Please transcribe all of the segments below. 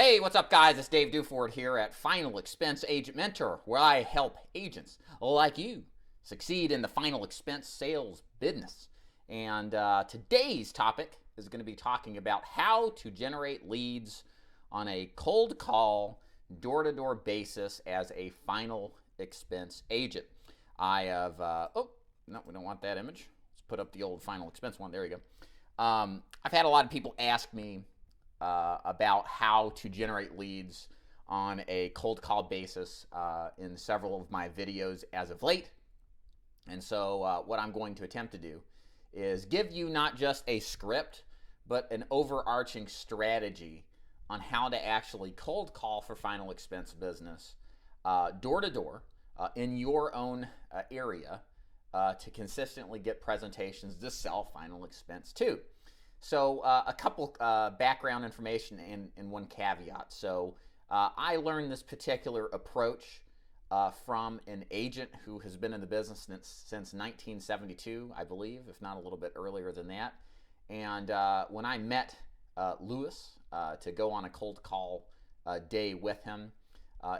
Hey, what's up, guys? It's Dave Duford here at Final Expense Agent Mentor, where I help agents like you succeed in the final expense sales business. And today's topic is going to be talking about how to generate leads on a cold call, door-to-door basis as a final expense agent. I have, oh, no, we don't want that image. Let's put up the old final expense one. There we go. I've had a lot of people ask me about how to generate leads on a cold call basis in several of my videos as of late. And so what I'm going to attempt to do is give you not just a script, but an overarching strategy on how to actually cold call for final expense business door to door in your own area to consistently get presentations to sell final expense to. So a couple background information and one caveat. So I learned this particular approach from an agent who has been in the business since 1972, I believe, if not a little bit earlier than that. And when I met Lewis to go on a cold call day with him,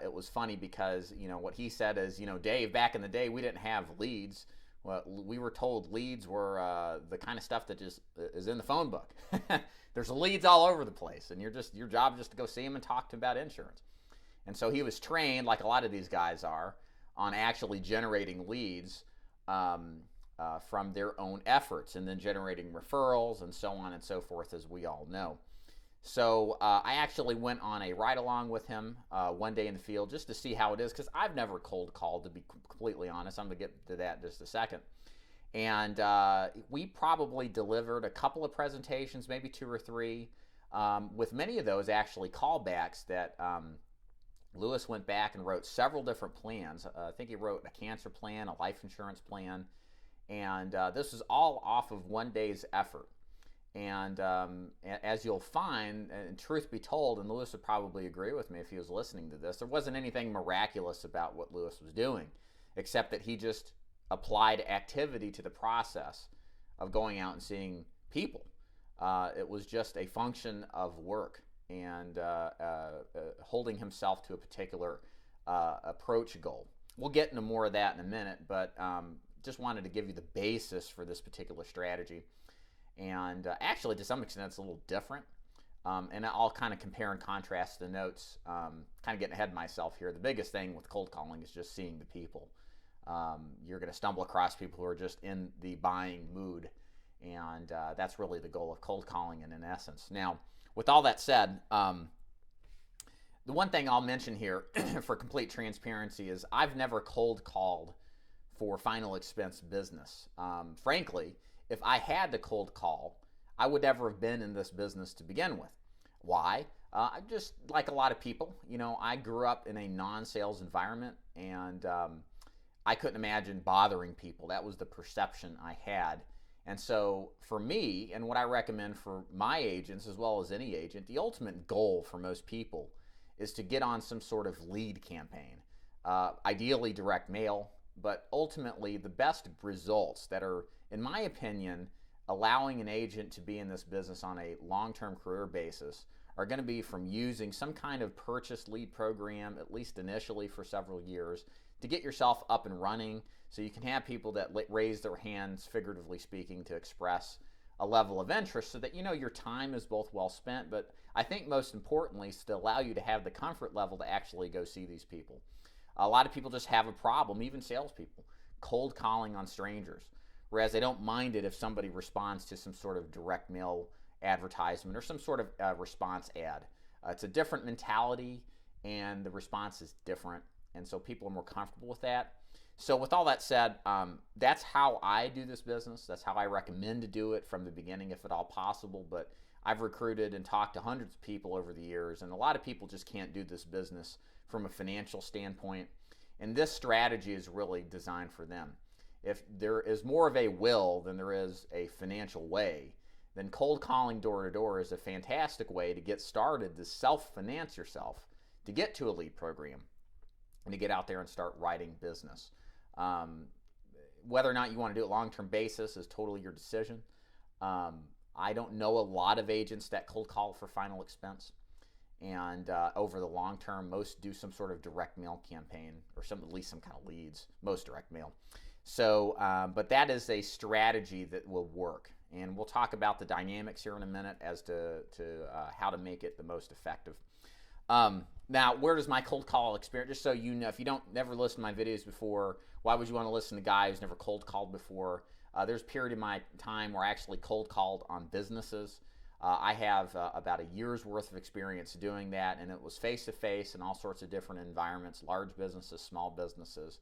it was funny because, what he said is, Dave, back in the day, we didn't have leads. Well, we were told leads were the kind of stuff that just is in the phone book. There's leads all over the place, and your job is just to go see them and talk to them about insurance. And so he was trained, like a lot of these guys are, on actually generating leads from their own efforts, and then generating referrals and so on and so forth, as we all know. So I actually went on a ride-along with him one day in the field just to see how it is, because I've never cold called, to be completely honest. I'm going to get to that in just a second. And we probably delivered a couple of presentations, maybe two or three, with many of those actually callbacks that Lewis went back and wrote several different plans. I think he wrote a cancer plan, a life insurance plan, and this was all off of one day's effort. And as you'll find, and truth be told, and Lewis would probably agree with me if he was listening to this, there wasn't anything miraculous about what Lewis was doing, except that he just applied activity to the process of going out and seeing people. It was just a function of work and holding himself to a particular approach goal. We'll get into more of that in a minute, but just wanted to give you the basis for this particular strategy. And actually, to some extent, it's a little different. And I'll kind of compare and contrast the notes, kind of getting ahead of myself here. The biggest thing with cold calling is just seeing the people. You're going to stumble across people who are just in the buying mood. And that's really the goal of cold calling in essence. Now, with all that said, the one thing I'll mention here for complete transparency is I've never cold called for final expense business. Frankly, if I had to cold call, I would never have been in this business to begin with. Why? Just like a lot of people, I grew up in a non-sales environment, and I couldn't imagine bothering people. That was the perception I had. And so for me, and what I recommend for my agents as well as any agent, the ultimate goal for most people is to get on some sort of lead campaign, ideally direct mail, but ultimately the best results that are, in my opinion, allowing an agent to be in this business on a long-term career basis are going to be from using some kind of purchase lead program, at least initially for several years, to get yourself up and running so you can have people that raise their hands, figuratively speaking, to express a level of interest so that your time is both well spent, but I think most importantly is to allow you to have the comfort level to actually go see these people. A lot of people just have a problem, even salespeople, cold calling on strangers, whereas they don't mind it if somebody responds to some sort of direct mail advertisement or some sort of response ad. It's a different mentality, and the response is different, and so people are more comfortable with that. So with all that said, that's how I do this business. That's how I recommend to do it from the beginning, if at all possible. But I've recruited and talked to hundreds of people over the years, and a lot of people just can't do this business from a financial standpoint. And this strategy is really designed for them. If there is more of a will than there is a financial way, then cold calling door to door is a fantastic way to get started, to self-finance yourself, to get to a lead program, and to get out there and start writing business. Whether or not you want to do it long-term basis is totally your decision. I don't know a lot of agents that cold call for final expense. And over the long term, most do some sort of direct mail campaign or at least some kind of leads, most direct mail. So, but that is a strategy that will work. And we'll talk about the dynamics here in a minute as to how to make it the most effective. Now, where does my cold call experience, just so you know, if you never listened to my videos before, why would you want to listen to a guy who's never cold called before? There's a period in my time where I actually cold called on businesses. I have about a year's worth of experience doing that, and it was face-to-face in all sorts of different environments, large businesses, small businesses.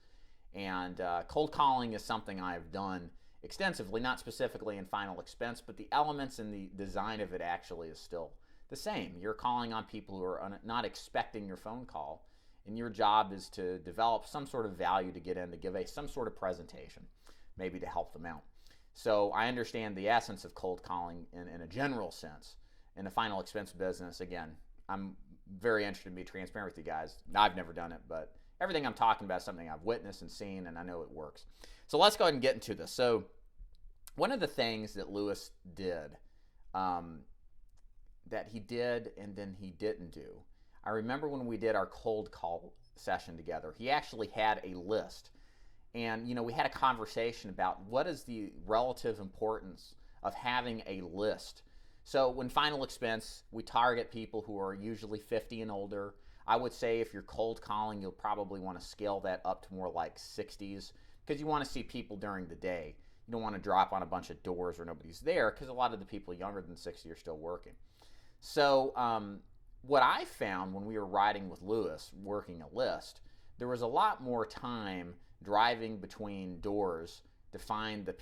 And cold calling is something I've done extensively, not specifically in final expense, but the elements and the design of it actually is still the same. You're calling on people who are not expecting your phone call, and your job is to develop some sort of value to get in, to give some sort of presentation, maybe to help them out. So I understand the essence of cold calling in a general sense. In the final expense business, again, I'm very interested in being transparent with you guys. I've never done it, but everything I'm talking about is something I've witnessed and seen, and I know it works. So let's go ahead and get into this. So one of the things that Lewis did, that he did and then he didn't do, I remember when we did our cold call session together, he actually had a list. And, you know, we had a conversation about what is the relative importance of having a list. So when final expense, we target people who are usually 50 and older. I would say if you're cold calling, you'll probably want to scale that up to more like 60s, because you want to see people during the day. You don't want to drop on a bunch of doors where nobody's there, because a lot of the people younger than 60 are still working. So what I found when we were riding with Lewis, working a list, there was a lot more time driving between doors to find the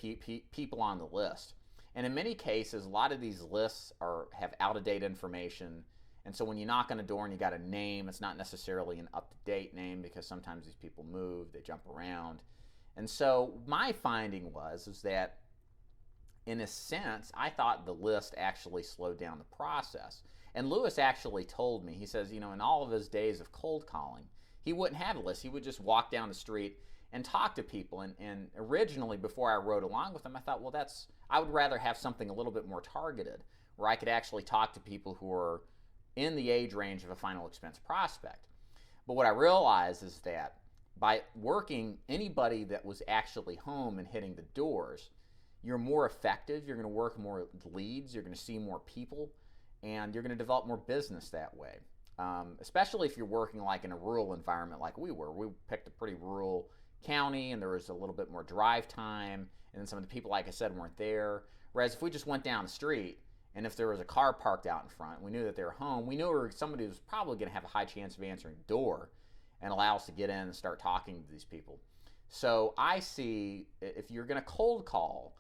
people on the list. And in many cases, a lot of these lists have out-of-date information. And so when you knock on a door and you got a name, it's not necessarily an up-to-date name, because sometimes these people move, they jump around. And so my finding was that, in a sense, I thought the list actually slowed down the process. And Lewis actually told me, he says, you know, in all of his days of cold calling, he wouldn't have a list. He would just walk down the street and talk to people. And originally, before I rode along with him, I thought, well, I would rather have something a little bit more targeted, where I could actually talk to people who are in the age range of a final expense prospect. But what I realized is that by working anybody that was actually home and hitting the doors, you're more effective, you're going to work more leads, you're going to see more people, and you're going to develop more business that way. Especially if you're working like in a rural environment like we were. We picked a pretty rural county, and there was a little bit more drive time, and then some of the people, like I said, weren't there. Whereas if we just went down the street, and if there was a car parked out in front, we knew that they were home, we knew somebody was probably going to have a high chance of answering the door and allow us to get in and start talking to these people. So I see, if you're going to cold call,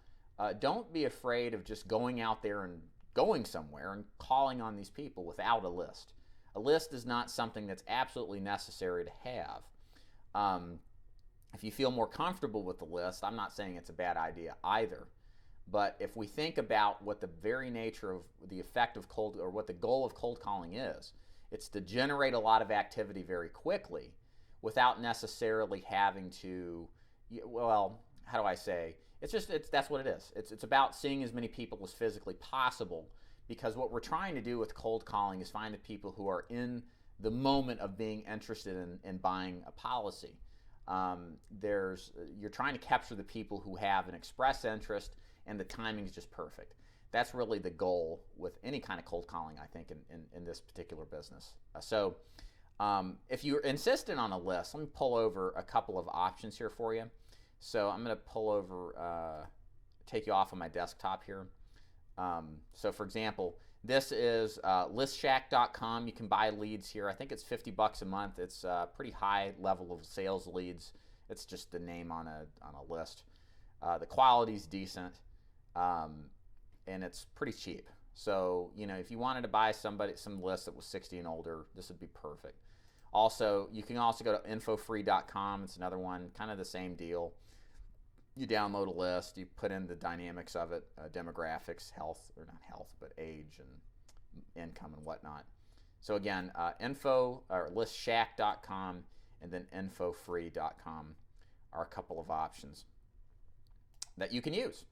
don't be afraid of just going out there and going somewhere and calling on these people without a list. A list is not something that's absolutely necessary to have. If you feel more comfortable with the list, I'm not saying it's a bad idea either. But if we think about what the very nature of the effect of what the goal of cold calling is, it's to generate a lot of activity very quickly without necessarily having to, well, how do I say? That's what it is. It's about seeing as many people as physically possible, because what we're trying to do with cold calling is find the people who are in the moment of being interested in buying a policy. You're trying to capture the people who have an express interest, and the timing is just perfect. That's really the goal with any kind of cold calling, I think, in this particular business. So if you're insistent on a list, let me pull over a couple of options here for you. So I'm going to pull over, take you off of my desktop here. So for example, this is listshack.com. You can buy leads here. I think it's $50 a month. It's a pretty high level of sales leads. It's just the name on a list. The quality's decent, and it's pretty cheap. So, you know, if you wanted to buy some list that was 60 and older, this would be perfect. Also, you can also go to infofree.com. It's another one, kind of the same deal. You download a list, you put in the dynamics of it, demographics, health, or not health, but age and income and whatnot. So again, listshack.com and then infofree.com are a couple of options that you can use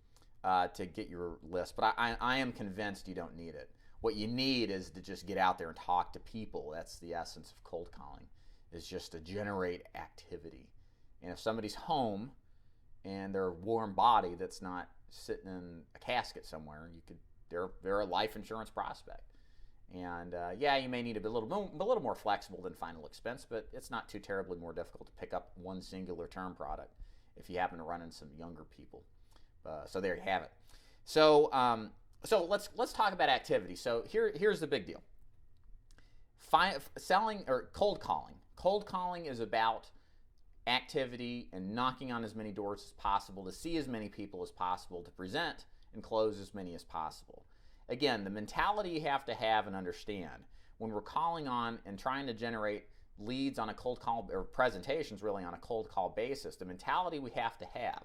to get your list. But I am convinced you don't need it. What you need is to just get out there and talk to people. That's the essence of cold calling, is just to generate activity. And if somebody's home and they're a warm body that's not sitting in a casket somewhere, they're a life insurance prospect. And yeah, you may need to be a little more flexible than final expense, but it's not too terribly more difficult to pick up one singular term product if you happen to run into some younger people. So there you have it. So let's talk about activity. So here's the big deal. Selling or cold calling. Cold calling is about activity and knocking on as many doors as possible to see as many people as possible, to present and close as many as possible. Again, the mentality you have to have and understand when we're calling on and trying to generate leads on a cold call, or presentations really on a cold call basis, the mentality we have to have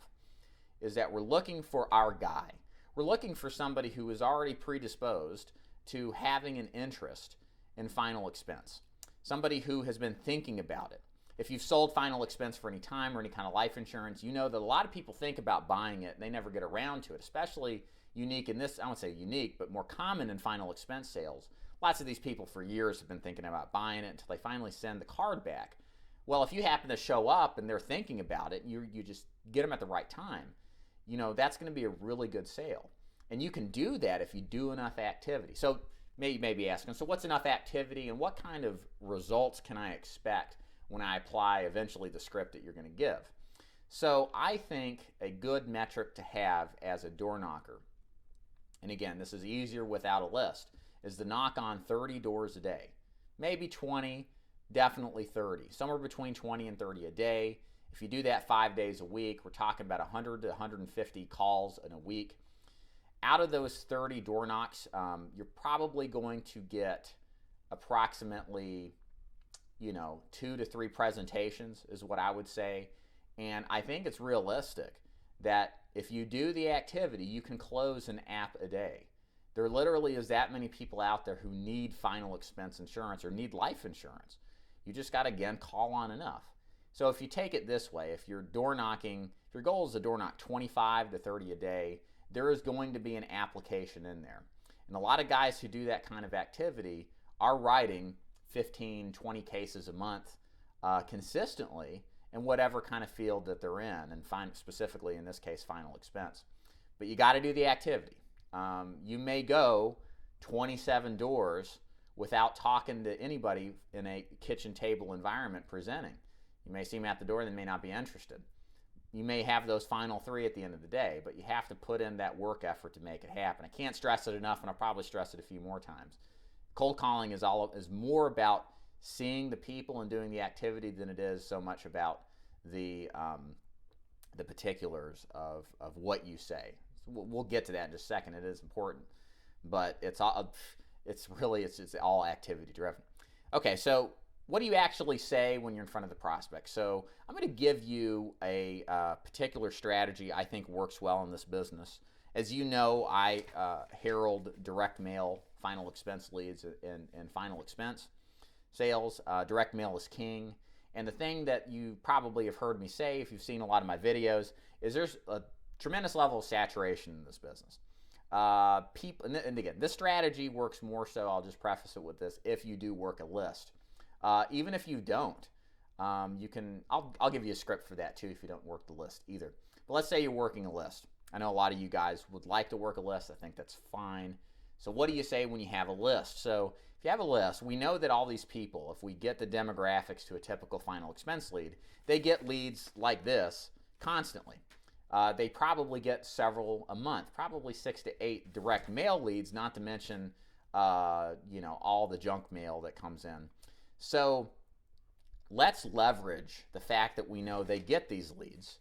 is that we're looking for our guy. We're looking for somebody who is already predisposed to having an interest in final expense. Somebody who has been thinking about it. If you've sold final expense for any time or any kind of life insurance, you know that a lot of people think about buying it and they never get around to it, especially unique in this, I won't say unique, but more common in final expense sales. Lots of these people for years have been thinking about buying it until they finally send the card back. Well, if you happen to show up and they're thinking about it, you just get them at the right time, you know, that's going to be a really good sale. And you can do that if you do enough activity. So you may be asking, so what's enough activity and what kind of results can I expect when I apply eventually the script that you're going to give? So I think a good metric to have as a door knocker, and again, this is easier without a list, is to knock on 30 doors a day. Maybe 20, definitely 30. Somewhere between 20 and 30 a day. If you do that 5 days a week, we're talking about 100 to 150 calls in a week. Out of those 30 door knocks, you're probably going to get approximately, 2 to 3 presentations is what I would say. And I think it's realistic that if you do the activity, you can close an app a day. There literally is that many people out there who need final expense insurance or need life insurance. You just got to, again, call on enough. So if you take it this way, if you're door knocking, if your goal is to door knock 25 to 30 a day, there is going to be an application in there. And a lot of guys who do that kind of activity are writing 15, 20 cases a month consistently in whatever kind of field that they're in, and specifically in this case, final expense. But you got to do the activity. You may go 27 doors without talking to anybody in a kitchen table environment presenting. You may see them at the door and they may not be interested. You may have those final 3 at the end of the day, but you have to put in that work effort to make it happen. I can't stress it enough, and I'll probably stress it a few more times. Cold calling is more about seeing the people and doing the activity than it is so much about the particulars of what you say. We'll get to that in just a second. It is important, but it's all activity driven. Okay, so what do you actually say when you're in front of the prospect? So I'm going to give you a particular strategy I think works well in this business. As you know, I herald direct mail final expense leads and final expense sales. Direct mail is king. And the thing that you probably have heard me say, if you've seen a lot of my videos, is there's a tremendous level of saturation in this business. And again, this strategy works more so, I'll just preface it with this, if you do work a list. Even if you don't, I'll give you a script for that too if you don't work the list either. But let's say you're working a list. I know a lot of you guys would like to work a list. I think that's fine. So what do you say when you have a list? So if you have a list, we know that all these people, if we get the demographics to a typical final expense lead, they get leads like this constantly. They probably get several a month, probably 6 to 8 direct mail leads, not to mention all the junk mail that comes in. So let's leverage the fact that we know they get these leads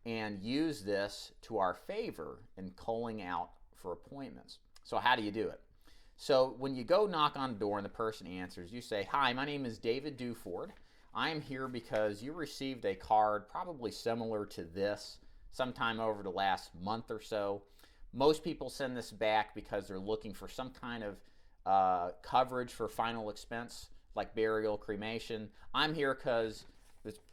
and use this to our favor in calling out for appointments. So how do you do it? So when you go knock on the door and the person answers, you say, "Hi, my name is David Duford. I'm here because you received a card probably similar to this sometime over the last month or so. Most people send this back because they're looking for some kind of coverage for final expense, like burial, cremation. I'm here because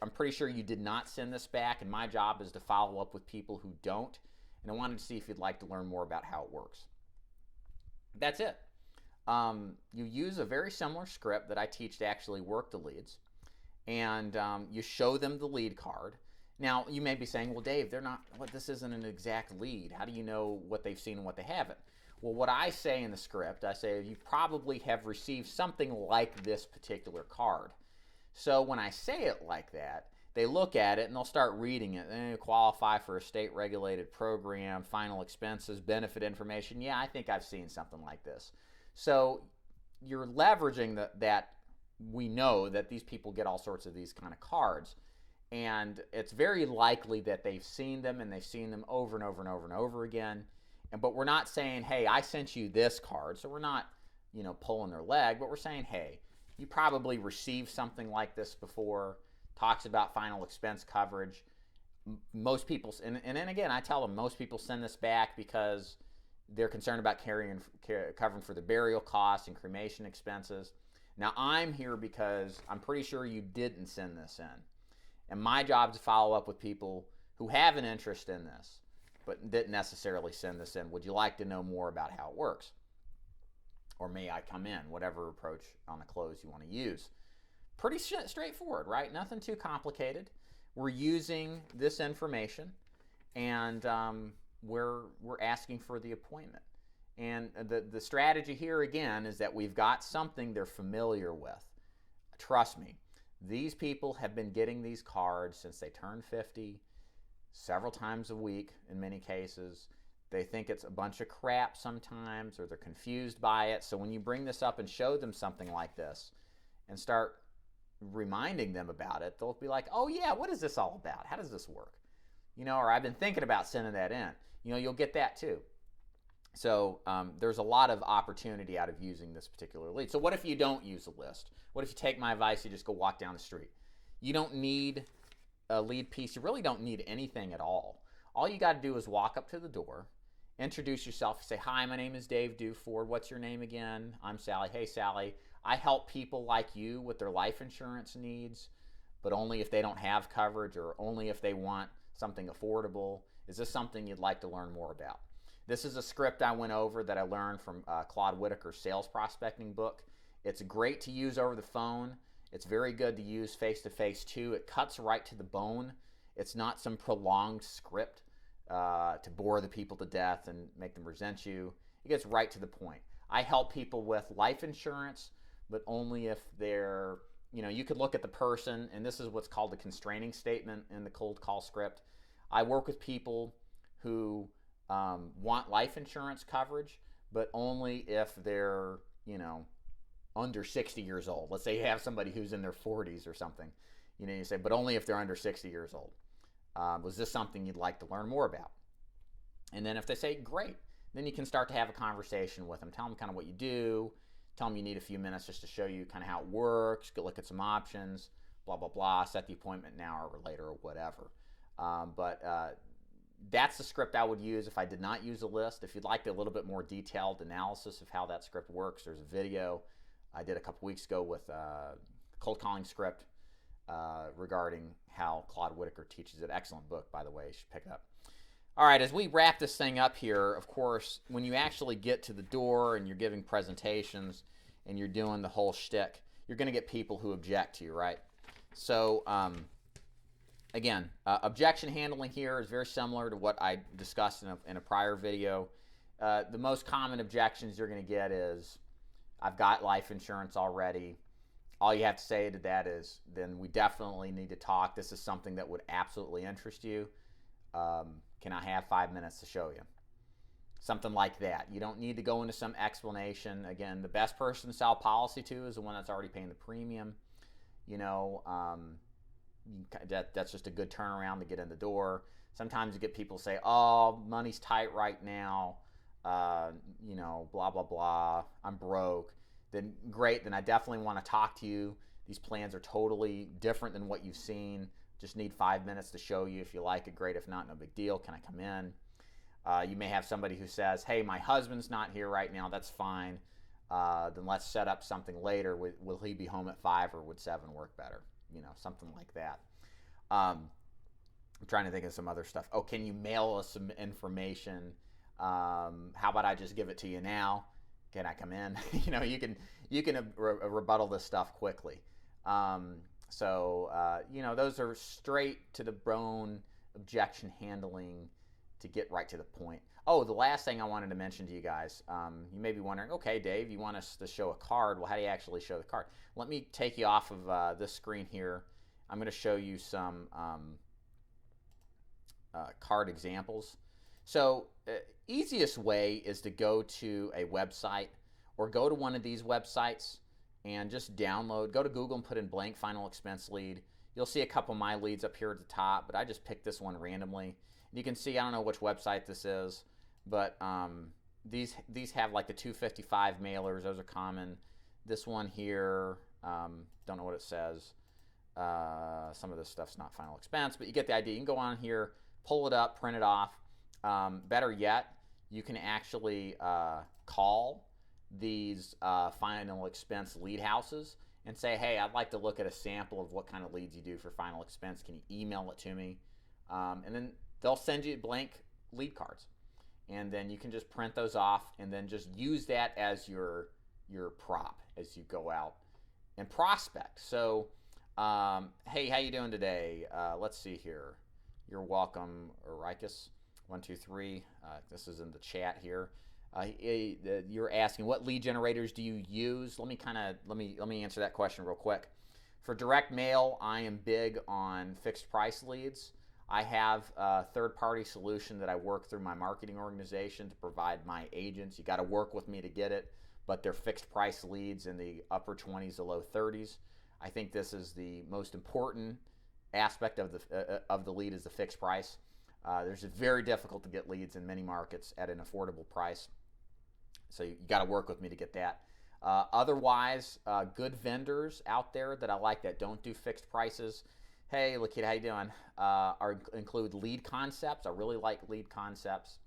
I'm pretty sure you did not send this back, and my job is to follow up with people who don't, and I wanted to see if you'd like to learn more about how it works." That's it. you use a very similar script that I teach to actually work the leads, and you show them the lead card. Now, you may be saying, well, Dave, this isn't an exact lead. How do you know what they've seen and what they haven't? Well, what I say in the script, I say you probably have received something like this particular card. So when I say it like that, they look at it and they'll start reading it. They qualify for a state-regulated program, final expenses, benefit information. Yeah, I think I've seen something like this. So you're leveraging that we know that these people get all sorts of these kind of cards. And it's very likely that they've seen them, and they've seen them over and over and over and over again. But we're not saying, hey, I sent you this card. So we're not, pulling their leg, but we're saying, hey, you probably received something like this before. Talks about final expense coverage. Most people, and then again, I tell them most people send this back because they're concerned about covering for the burial costs and cremation expenses. Now, I'm here because I'm pretty sure you didn't send this in. And my job is to follow up with people who have an interest in this, but didn't necessarily send this in. Would you like to know more about how it works? Or may I come in? Whatever approach on the close you want to use. Pretty straightforward, right? Nothing too complicated. We're using this information, and we're asking for the appointment. And the strategy here, again, is that we've got something they're familiar with. Trust me, these people have been getting these cards since they turned 50, several times a week in many cases. They think it's a bunch of crap sometimes, or they're confused by it. So when you bring this up and show them something like this and start reminding them about it, they'll be like, oh yeah, what is this all about? How does this work? Or I've been thinking about sending that in. You'll get that too. So there's a lot of opportunity out of using this particular lead. So what if you don't use a list? What if you take my advice, you just go walk down the street? You don't need a lead piece. You really don't need anything at all. All you got to do is walk up to the door, introduce yourself, say, hi, my name is Dave Duford. What's your name again? I'm Sally. Hey, Sally. I help people like you with their life insurance needs, but only if they don't have coverage or only if they want something affordable. Is this something you'd like to learn more about? This is a script I went over that I learned from Claude Whitaker's sales prospecting book. It's great to use over the phone. It's very good to use face-to-face too. It cuts right to the bone. It's not some prolonged script to bore the people to death and make them resent you. It gets right to the point. I help people with life insurance, but only if they're, you could look at the person, and this is what's called the constraining statement in the cold call script. I work with people who want life insurance coverage, but only if they're, under 60 years old. Let's say you have somebody who's in their 40s or something. You say, but only if they're under 60 years old. Was this something you'd like to learn more about? And then if they say, great, then you can start to have a conversation with them. Tell them kind of what you do. Tell them you need a few minutes just to show you kind of how it works. Go look at some options, blah, blah, blah. Set the appointment now or later or whatever. That's the script I would use if I did not use a list. If you'd like a little bit more detailed analysis of how that script works, there's a video I did a couple weeks ago with cold calling script regarding how Claude Whitaker teaches it. Excellent book, by the way. You should pick it up. All right, as we wrap this thing up here, of course, when you actually get to the door and you're giving presentations and you're doing the whole shtick, you're going to get people who object to you, right? So, again, objection handling here is very similar to what I discussed in a prior video. The most common objections you're going to get is, I've got life insurance already. All you have to say to that is, then we definitely need to talk. This is something that would absolutely interest you. Can I have 5 minutes to show you? Something like that. You don't need to go into some explanation. Again, the best person to sell policy to is the one that's already paying the premium. That's just a good turnaround to get in the door. Sometimes you get people say, oh, money's tight right now, blah, blah, blah, I'm broke. Then great, then I definitely want to talk to you. These plans are totally different than what you've seen. Just need 5 minutes to show you. If you like it, great. If not, no big deal. Can I come in? You may have somebody who says, hey, my husband's not here right now. That's fine. Then let's set up something later. Will he be home at 5 or would 7 work better? Something like that. I'm trying to think of some other stuff. Oh, can you mail us some information? How about I just give it to you now? can I come in? You can rebuttal this stuff quickly. Those are straight to the bone objection handling to get right to the point. Oh, the last thing I wanted to mention to you guys, you may be wondering, okay, Dave, you want us to show a card. Well, how do you actually show the card? Let me take you off of this screen here. I'm going to show you some card examples. So easiest way is to go to a website or go to one of these websites and just download. Go to Google and put in blank final expense lead. You'll see a couple of my leads up here at the top, but I just picked this one randomly. You can see, I don't know which website this is, but these have like the 255 mailers. Those are common. This one here, don't know what it says. Some of this stuff's not final expense, but you get the idea. You can go on here, pull it up, print it off. Better yet, you can actually call these final expense lead houses and say, hey, I'd like to look at a sample of what kind of leads you do for final expense. Can you email it to me? And then they'll send you blank lead cards. And then you can just print those off and then just use that as your prop as you go out and prospect. So, hey, how you doing today? Let's see here. You're welcome, Rikus. 1, 2, 3. This is in the chat here. You're asking what lead generators do you use? Let me answer that question real quick. For direct mail, I am big on fixed price leads. I have a third-party solution that I work through my marketing organization to provide my agents. You got to work with me to get it, but they're fixed price leads in the upper 20s to low 30s. I think this is the most important aspect of the lead is the fixed price. There's very difficult to get leads in many markets at an affordable price. So you got to work with me to get that. Otherwise, good vendors out there that I like that don't do fixed prices. Hey, Lakita, how you doing? Include Lead Concepts. I really like Lead Concepts.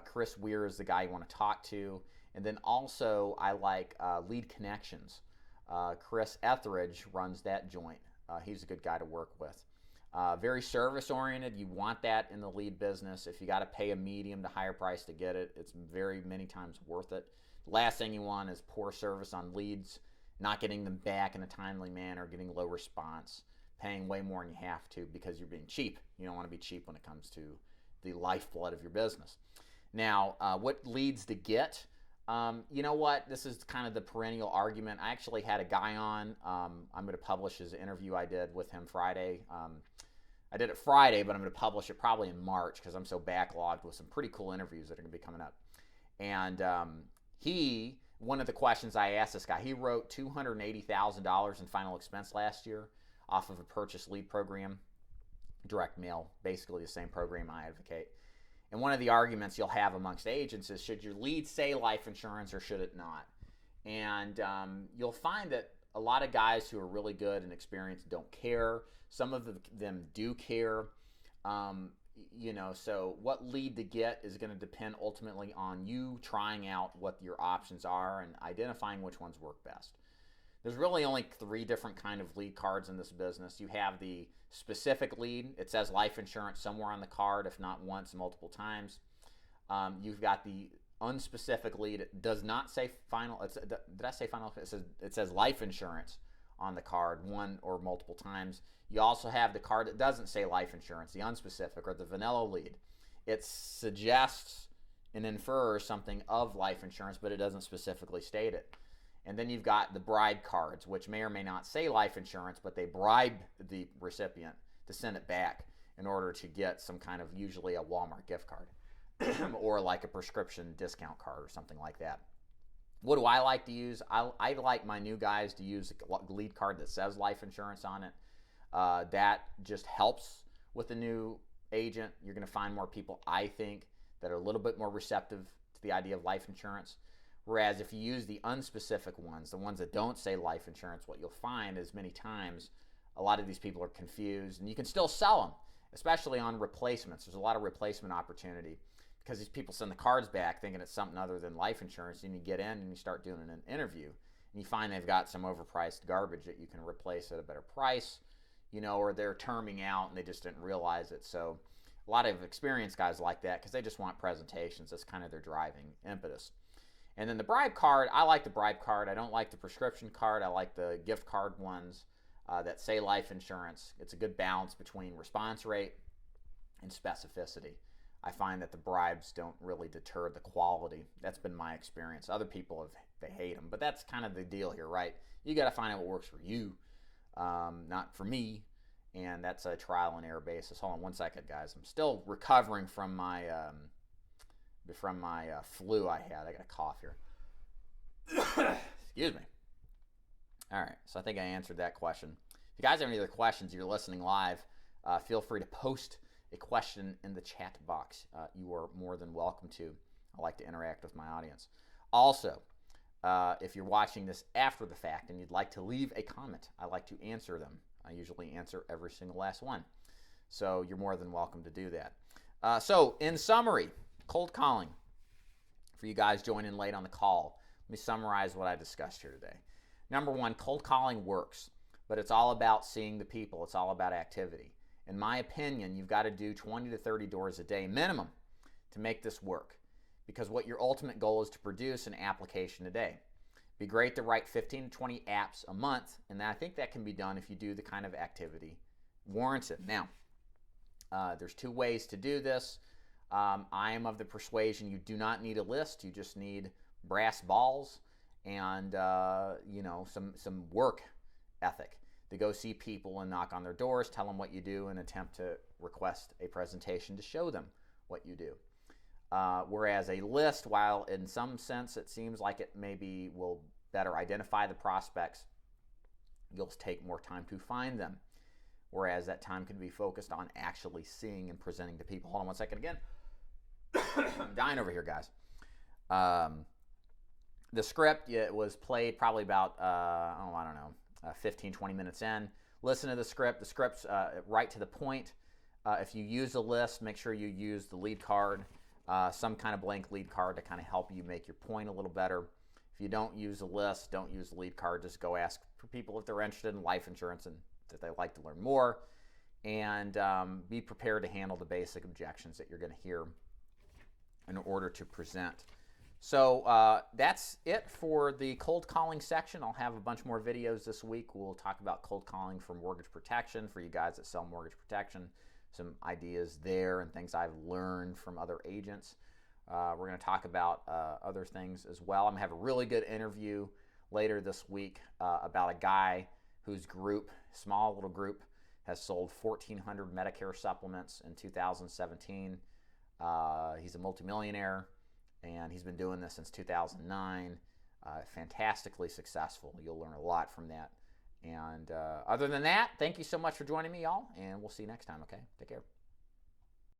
Chris Weir is the guy you want to talk to. And then also I like Lead Connections. Chris Etheridge runs that joint. He's a good guy to work with. Very service oriented. You want that in the lead business. If you got to pay a medium to higher price to get it, it's very many times worth it. The last thing you want is poor service on leads, not getting them back in a timely manner, getting low response, paying way more than you have to because you're being cheap. You don't want to be cheap when it comes to the lifeblood of your business. Now, what leads to get? You know what? This is kind of the perennial argument. I actually had a guy on. I'm going to publish his interview I did with him Friday. I did it Friday, but I'm going to publish it probably in March because I'm so backlogged with some pretty cool interviews that are going to be coming up. And one of the questions I asked this guy, he wrote $280,000 in final expense last year off of a purchase lead program, direct mail, basically the same program I advocate. And one of the arguments you'll have amongst agents is, should your lead say life insurance or should it not? And you'll find that a lot of guys who are really good and experienced don't care. Some of them do care. So what lead to get is going to depend ultimately on you trying out what your options are and identifying which ones work best. There's really only 3 different kind of lead cards in this business. You have the specific lead. It says life insurance somewhere on the card, if not once, multiple times. You've got the unspecific lead. It does not say final. Did I say final? It says life insurance on the card one or multiple times. You also have the card that doesn't say life insurance, the unspecific or the vanilla lead. It suggests and infers something of life insurance, but it doesn't specifically state it. And then you've got the bribe cards, which may or may not say life insurance, but they bribe the recipient to send it back in order to get some kind of, usually a Walmart gift card or like a prescription discount card or something like that. What do I like to use? I like my new guys to use a lead card that says life insurance on it. That just helps with the new agent. You're going to find more people, I think, that are a little bit more receptive to the idea of life insurance. Whereas if you use the unspecific ones, the ones that don't say life insurance, what you'll find is many times a lot of these people are confused, and you can still sell them, especially on replacements. There's a lot of replacement opportunity because these people send the cards back thinking it's something other than life insurance, and you get in and you start doing an interview, and you find they've got some overpriced garbage that you can replace at a better price, or they're terming out and they just didn't realize it. So a lot of experienced guys like that because they just want presentations. That's kind of their driving impetus. And then the bribe card, I like the bribe card. I don't like the prescription card. I like the gift card ones that say life insurance. It's a good balance between response rate and specificity. I find that the bribes don't really deter the quality. That's been my experience. Other people they hate them, but that's kind of the deal here, right? You got to find out what works for you, not for me, and that's a trial and error basis. Hold on one second, guys. I'm still recovering from my flu I had. I got a cough here. Excuse me. All right, so I think I answered that question. If you guys have any other questions, you're listening live, feel free to post a question in the chat box. You are more than welcome to. I like to interact with my audience. Also, if you're watching this after the fact and you'd like to leave a comment, I like to answer them. I usually answer every single last one. So you're more than welcome to do that. So in summary, cold calling. For you guys joining late on the call, let me summarize what I discussed here today. Number one, cold calling works, but it's all about seeing the people. It's all about activity. In my opinion, you've got to do 20 to 30 doors a day minimum to make this work, because what your ultimate goal is to produce an application a day. It'd be great to write 15 to 20 apps a month, and I think that can be done if you do the kind of activity warrants it. Now, there's two ways to do this. I am of the persuasion you do not need a list. You just need brass balls and some work ethic to go see people and knock on their doors, tell them what you do, and attempt to request a presentation to show them what you do. Whereas a list, while in some sense it seems like it maybe will better identify the prospects, you'll take more time to find them. Whereas that time can be focused on actually seeing and presenting to people. Hold on one second again. I'm dying over here, guys. The script, it was played probably about, 15, 20 minutes in. Listen to the script. The script's right to the point. If you use a list, make sure you use the lead card, some kind of blank lead card to kind of help you make your point a little better. If you don't use a list, don't use the lead card. Just go ask for people if they're interested in life insurance and that they'd like to learn more. And be prepared to handle the basic objections that you're going to hear in order to present. So that's it for the cold calling section. I'll have a bunch more videos this week. We'll talk about cold calling for mortgage protection for you guys that sell mortgage protection, some ideas there and things I've learned from other agents. We're going to talk about other things as well. I'm going to have a really good interview later this week about a guy whose group, small little group, has sold 1,400 Medicare supplements in 2017. He's a multimillionaire, and he's been doing this since 2009. Fantastically successful. You'll learn a lot from that. And other than that, thank you so much for joining me, y'all, and we'll see you next time, okay? Take care.